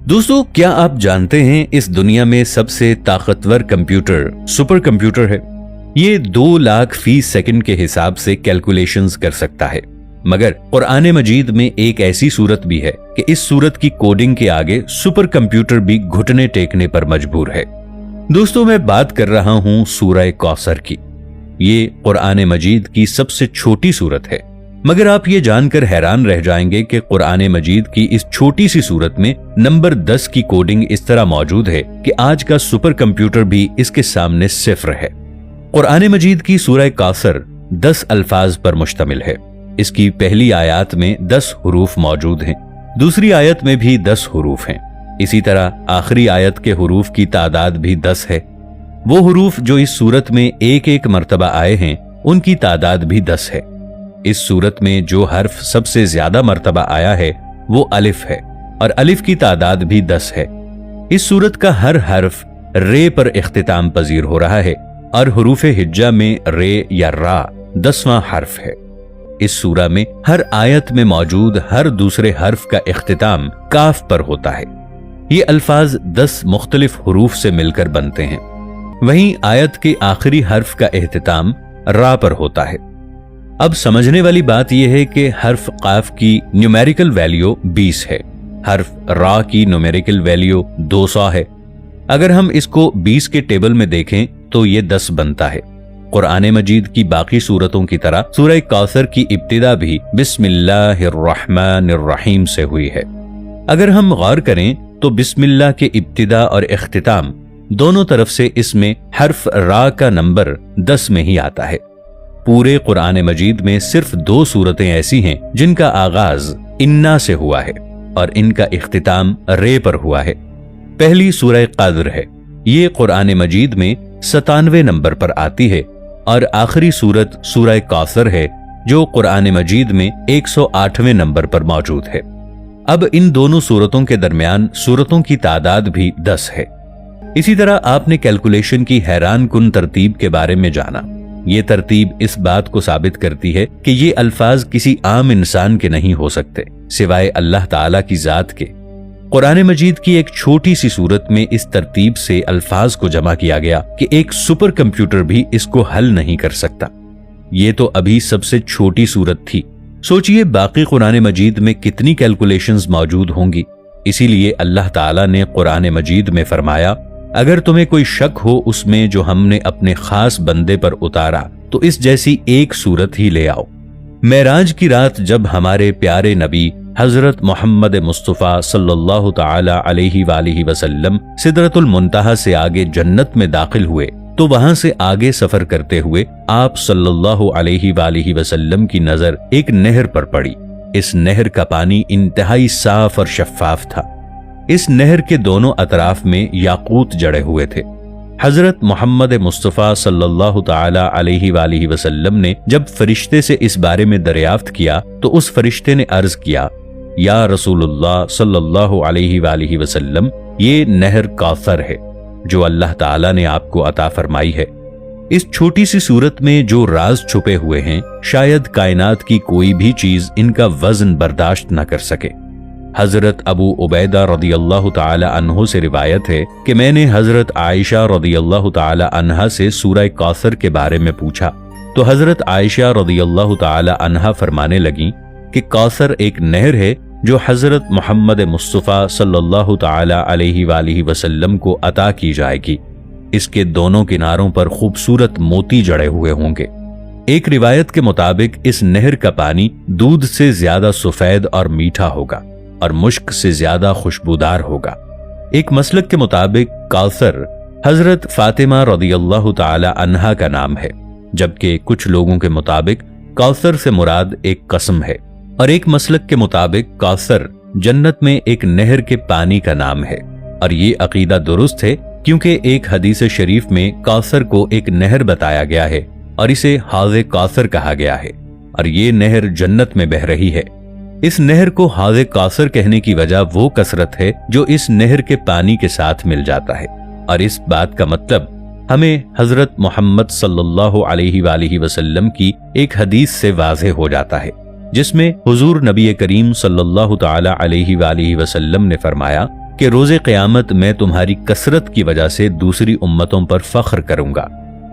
दोस्तों, क्या आप जानते हैं इस दुनिया में सबसे ताकतवर कंप्यूटर सुपर कंप्यूटर है। ये 2 लाख फी सेकंड के हिसाब से कैलकुलेशंस कर सकता है। मगर कुरान मजीद में एक ऐसी सूरत भी है कि इस सूरत की कोडिंग के आगे सुपर कंप्यूटर भी घुटने टेकने पर मजबूर है। दोस्तों, मैं बात कर रहा हूं सूरह कौसर की। ये कुरान मजीद की सबसे छोटी सूरत है, मगर आप ये जानकर हैरान रह जाएंगे कि कुरान मजीद की इस छोटी सी सूरत में नंबर 10 की कोडिंग इस तरह मौजूद है कि आज का सुपर कंप्यूटर भी इसके सामने सिफर है। कुरान मजीद की सूरह कौसर 10 अल्फाज पर मुश्तमिल है। इसकी पहली आयत में 10 हुरूफ मौजूद हैं, दूसरी आयत में भी 10 हुरूफ हैं। इसी तरह आखिरी आयत के हुरूफ की तादाद भी 10 है। वो हुरूफ जो इस सूरत में एक एक मर्तबा आए हैं, उनकी तादाद भी 10 है। इस सूरत में जो हर्फ सबसे ज्यादा मर्तबा आया है वो अलिफ है, और अलिफ की तादाद भी 10 है। इस सूरत का हर हर्फ रे पर इख्तिताम पजीर हो रहा है, और हुरूफ हिज्जा में रे या रा 10वां हर्फ है। इस सूरा में हर आयत में मौजूद हर दूसरे हर्फ का इख्तिताम काफ पर होता है। ये अल्फाज 10 मुख्तलिफ हुरूफ से मिलकर बनते हैं। वहीं आयत के आखिरी हर्फ का इख्तिताम रा पर होता है। अब समझने वाली बात यह है कि हर्फ काफ की न्यूमेरिकल वैल्यू 20 है, हर्फ रा की न्यूमेरिकल वैल्यू 200 है। अगर हम इसको 20 के टेबल में देखें तो ये 10 बनता है। कुरान मजीद की बाकी सूरतों की तरह सूरह कौसर की इब्तिदा भी बिस्मिल्लाहिर्रहमानिर्रहीम से हुई है। अगर हम गौर करें तो बिस्मिल्लाह के इब्तिदा और इख्तिताम दोनों तरफ से इसमें हर्फ रा का नंबर 10 में ही आता है। पूरे कुरान मजीद में सिर्फ 2 सूरतें ऐसी हैं जिनका आगाज इन्ना से हुआ है और इनका इख्तिताम रे पर हुआ है। पहली सूरह क़द्र है। ये कुरान मजीद में 97वें नंबर पर आती है, और आखिरी सूरत सूरह कौसर है जो कुरान मजीद में 108वें नंबर पर मौजूद है। अब इन दोनों सूरतों के दरमियान सूरतों की तादाद भी 10 है। इसी तरह आपने कैलकुलेशन की हैरान कुन तरतीब के बारे में जाना। ये तरतीब इस बात को साबित करती है कि ये अल्फाज किसी आम इंसान के नहीं हो सकते सिवाय अल्लाह ताला की जात के। कुरान मजीद की एक छोटी सी सूरत में इस तरतीब से अल्फाज को जमा किया गया कि एक सुपर कंप्यूटर भी इसको हल नहीं कर सकता। ये तो अभी सबसे छोटी सूरत थी। सोचिए बाकी कुरान मजीद में कितनी कैलकुलेशंस मौजूद होंगी। इसीलिए अल्लाह ताला ने कुरान मजीद में फरमाया, अगर तुम्हें कोई शक हो उसमें जो हमने अपने खास बंदे पर उतारा तो इस जैसी एक सूरत ही ले आओ। मेराज की रात जब हमारे प्यारे नबी हजरत मोहम्मद मुस्तफ़ा सल्लल्लाहु ताला अलैहि वालिहि वसल्लम सिदरतुल मुंतहा से आगे जन्नत में दाखिल हुए तो वहां से आगे सफर करते हुए आप सल्लल्लाहु अलैहि वालिहि वसल्लम की नजर एक नहर पर पड़ी। इस नहर का पानी इंतहाई साफ और शफाफ था। इस नहर के दोनों अतराफ में याकूत जड़े हुए थे। हजरत मोहम्मद मुस्तफ़ा सल्लल्लाहु ताला अलैहि वालिहि वसल्लम ने जब फरिश्ते से इस बारे में दरियाफ्त किया तो उस फरिश्ते ने अर्ज किया, या रसूलुल्लाह सल्लल्लाहु अलैहि वालिहि वसल्लम, ये नहर कौसर है जो अल्लाह ताला ने आपको अता फरमाई है। इस छोटी सी सूरत में जो राज छुपे हुए हैं, शायद कायनात की कोई भी चीज इनका वजन बर्दाश्त न कर सके। हजरत अबू उबैदा रदियल्लाहु ताला अन्हु से रिवायत है कि मैंने हजरत आयशा रदियल्लाहु ताला अन्हा से सूरह कौसर के बारे में पूछा तो हजरत आयशा रदियल्लाहु ताला अन्हा फरमाने लगी कि कौसर एक नहर है जो हजरत मोहम्मद मुस्तफ़ा सल्लल्लाहु ताला अलैहि वालिहि वसल्लम को अता की जाएगी। इसके दोनों किनारों पर खूबसूरत मोती जड़े हुए होंगे। एक रिवायत के मुताबिक इस नहर का पानी दूध से ज्यादा सफेद और मीठा होगा और मुश्क से ज्यादा खुशबूदार होगा। एक मसलक के मुताबिक कौसर हजरत फातिमा रदियल्लाहु ताला अन्हा का नाम है, जबकि कुछ लोगों के मुताबिक कौसर से मुराद एक कसम है, और एक मसलक के मुताबिक कौसर जन्नत में एक नहर के पानी का नाम है। और ये अकीदा दुरुस्त है क्योंकि एक हदीस शरीफ में कौसर को एक नहर बताया गया है और इसे हाज़े कौसर कहा गया है, और ये नहर जन्नत में बह रही है। इस नहर को हाज़े कौसर कहने की वजह वो कसरत है जो इस नहर के पानी के साथ मिल जाता है, और इस बात का मतलब हमें हजरत मोहम्मद सल्लल्लाहु अलैहि वालिहि वसल्लम की एक हदीस से वाज़े हो जाता है, जिसमें हुजूर नबी करीम सल्लल्लाहु ताला अलैहि वालिहि वसल्लम ने फरमाया کہ روز قیامت میں تمہاری کثرت کی وجہ سے دوسری امتوں پر فخر کروں گا۔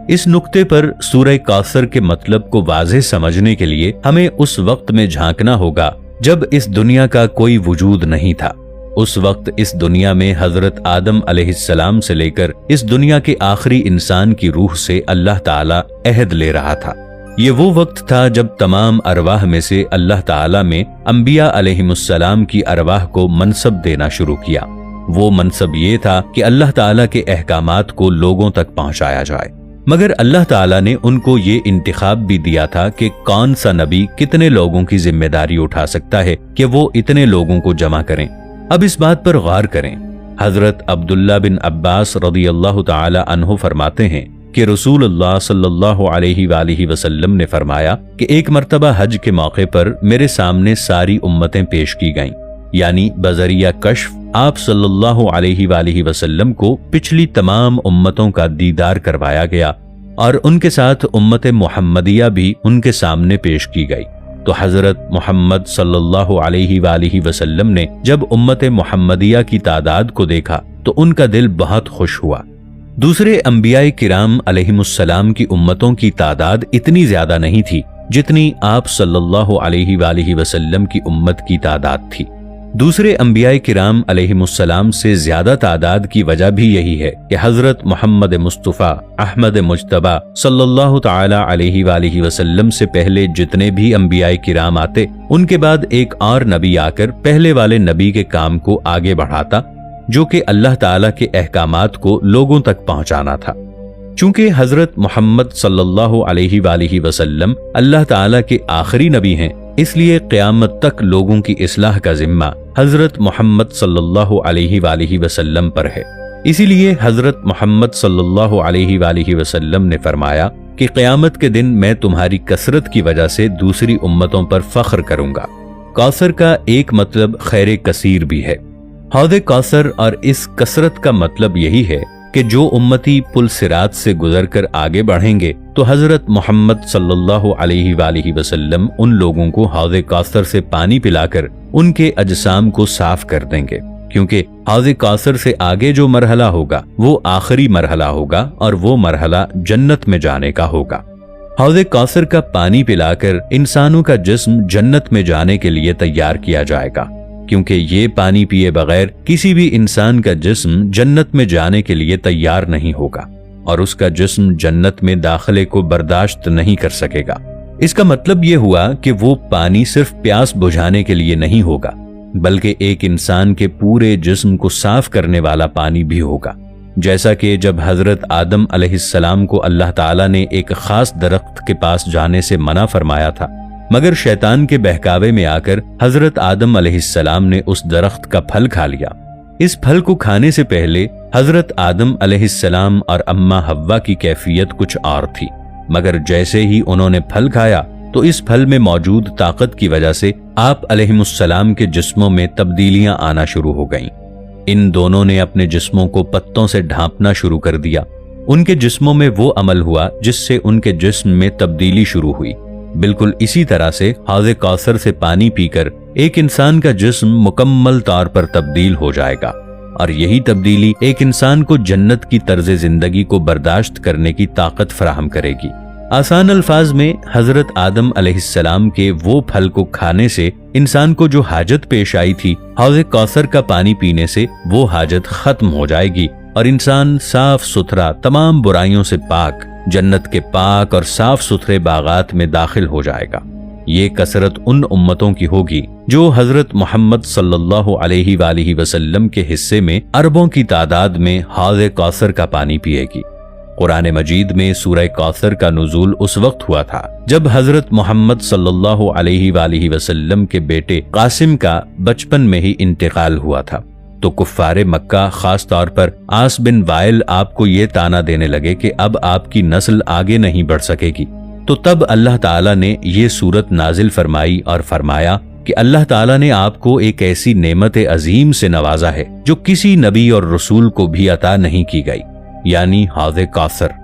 اس نقطے پر سورہ کوثر کے مطلب کو واضح سمجھنے کے لیے ہمیں اس وقت میں جھانکنا ہوگا جب اس دنیا کا کوئی وجود نہیں تھا۔ اس وقت اس دنیا میں حضرت آدم علیہ السلام سے لے کر اس دنیا کے آخری انسان کی روح سے اللہ تعالیٰ عہد لے رہا تھا۔ یہ وہ وقت تھا جب تمام ارواح میں سے اللہ تعالیٰ میں انبیاء علیہم السلام کی ارواح کو منصب دینا شروع کیا۔ وہ منصب یہ تھا کہ اللہ تعالیٰ کے احکامات کو لوگوں تک پہنچایا جائے، مگر اللہ تعالیٰ نے ان کو یہ انتخاب بھی دیا تھا کہ کون سا نبی کتنے لوگوں کی ذمہ داری اٹھا سکتا ہے کہ وہ اتنے لوگوں کو جمع کریں۔ اب اس بات پر غور کریں۔ حضرت عبداللہ بن عباس رضی اللہ تعالی عنہ فرماتے ہیں کہ رسول اللہ صلی اللہ علیہ وآلہ وسلم نے فرمایا کہ ایک مرتبہ حج کے موقع پر میرے سامنے ساری امتیں پیش کی گئیں، یعنی بذریعہ کشف آپ صلی اللہ علیہ وآلہ وسلم کو پچھلی تمام امتوں کا دیدار کروایا گیا اور ان کے ساتھ امت محمدیہ بھی ان کے سامنے پیش کی گئی۔ تو حضرت محمد صلی اللہ علیہ وآلہ وسلم نے جب امت محمدیہ کی تعداد کو دیکھا تو ان کا دل بہت خوش ہوا۔ دوسرے انبیاء کرام علیہم السلام کی امتوں کی تعداد اتنی زیادہ نہیں تھی جتنی آپ صلی اللہ علیہ وآلہ وسلم کی امت کی تعداد تھی۔ دوسرے انبیاء کرام علیہم السلام سے زیادہ تعداد کی وجہ بھی یہی ہے کہ حضرت محمد مصطفیٰ احمد مجتبی صلی اللہ تعالی علیہ وآلہ وسلم سے پہلے جتنے بھی انبیاء کرام آتے، ان کے بعد ایک اور نبی آ کر پہلے والے نبی کے کام کو آگے بڑھاتا، جو کہ اللہ تعالیٰ کے احکامات کو لوگوں تک پہنچانا تھا۔ چونکہ حضرت محمد صلی اللہ علیہ وآلہ وسلم اللہ تعالیٰ کے آخری نبی ہیں، اس لیے قیامت تک لوگوں کی اصلاح کا ذمہ حضرت محمد صلی اللہ علیہ وآلہ وسلم پر ہے۔ اسی لیے حضرت محمد صلی اللہ علیہ وآلہ وسلم نے فرمایا کہ قیامت کے دن میں تمہاری کثرت کی وجہ سے دوسری امتوں پر فخر کروں گا۔ کوثر کا ایک مطلب خیر کثیر بھی ہے۔ حوض کوثر اور اس کثرت کا مطلب یہی ہے کہ جو امتی پل صراط سے گزر کر آگے بڑھیں گے تو حضرت محمد صلی اللہ علیہ وآلہ وسلم ان لوگوں کو حوض کوثر سے پانی پلا کر ان کے اجسام کو صاف کر دیں گے، کیونکہ حوض کوثر سے آگے جو مرحلہ ہوگا وہ آخری مرحلہ ہوگا اور وہ مرحلہ جنت میں جانے کا ہوگا۔ حوض کوثر کا پانی پلا کر انسانوں کا جسم جنت میں جانے کے لیے تیار کیا جائے گا، کیونکہ یہ پانی پیے بغیر کسی بھی انسان کا جسم جنت میں جانے کے لیے تیار نہیں ہوگا اور اس کا جسم جنت میں داخلے کو برداشت نہیں کر سکے گا۔ اس کا مطلب یہ ہوا کہ وہ پانی صرف پیاس بجھانے کے لیے نہیں ہوگا، بلکہ ایک انسان کے پورے جسم کو صاف کرنے والا پانی بھی ہوگا۔ جیسا کہ جب حضرت آدم علیہ السلام کو اللہ تعالیٰ نے ایک خاص درخت کے پاس جانے سے منع فرمایا تھا، مگر شیطان کے بہکاوے میں آ کر حضرت آدم علیہ السلام نے اس درخت کا پھل کھا لیا۔ اس پھل کو کھانے سے پہلے حضرت آدم علیہ السلام اور اماں حوا کی کیفیت کچھ اور تھی، مگر جیسے ہی انہوں نے پھل کھایا تو اس پھل میں موجود طاقت کی وجہ سے آپ علیہم السلام کے جسموں میں تبدیلیاں آنا شروع ہو گئیں۔ ان دونوں نے اپنے جسموں کو پتوں سے ڈھانپنا شروع کر دیا۔ ان کے جسموں میں وہ عمل ہوا جس سے ان کے جسم میں تبدیلی شروع ہوئی۔ بالکل اسی طرح سے حوض کوثر سے پانی پی کر ایک انسان کا جسم مکمل طور پر تبدیل ہو جائے گا، اور یہی تبدیلی ایک انسان کو جنت کی طرز زندگی کو برداشت کرنے کی طاقت فراہم کرے گی۔ آسان الفاظ میں حضرت آدم علیہ السلام کے وہ پھل کو کھانے سے انسان کو جو حاجت پیش آئی تھی، حوض کوثر کا پانی پینے سے وہ حاجت ختم ہو جائے گی اور انسان صاف ستھرا تمام برائیوں سے پاک جنت کے پاک اور صاف ستھرے باغات میں داخل ہو جائے گا۔ یہ کثرت ان امتوں کی ہوگی جو حضرت محمد صلی اللہ علیہ وآلہ وسلم کے حصے میں اربوں کی تعداد میں حوض کوثر کا پانی پیے گی۔ قرآن مجید میں سورہ کوثر کا نزول اس وقت ہوا تھا جب حضرت محمد صلی اللہ علیہ وآلہ وسلم کے بیٹے قاسم کا بچپن میں ہی انتقال ہوا تھا۔ تو کفار مکہ خاص طور پر عاص بن وائل آپ کو یہ طعنہ دینے لگے کہ اب آپ کی نسل آگے نہیں بڑھ سکے گی۔ تو تب اللہ تعالیٰ نے یہ سورت نازل فرمائی اور فرمایا کہ اللہ تعالیٰ نے آپ کو ایک ایسی نعمت عظیم سے نوازا ہے جو کسی نبی اور رسول کو بھی عطا نہیں کی گئی، یعنی حوض کوثر۔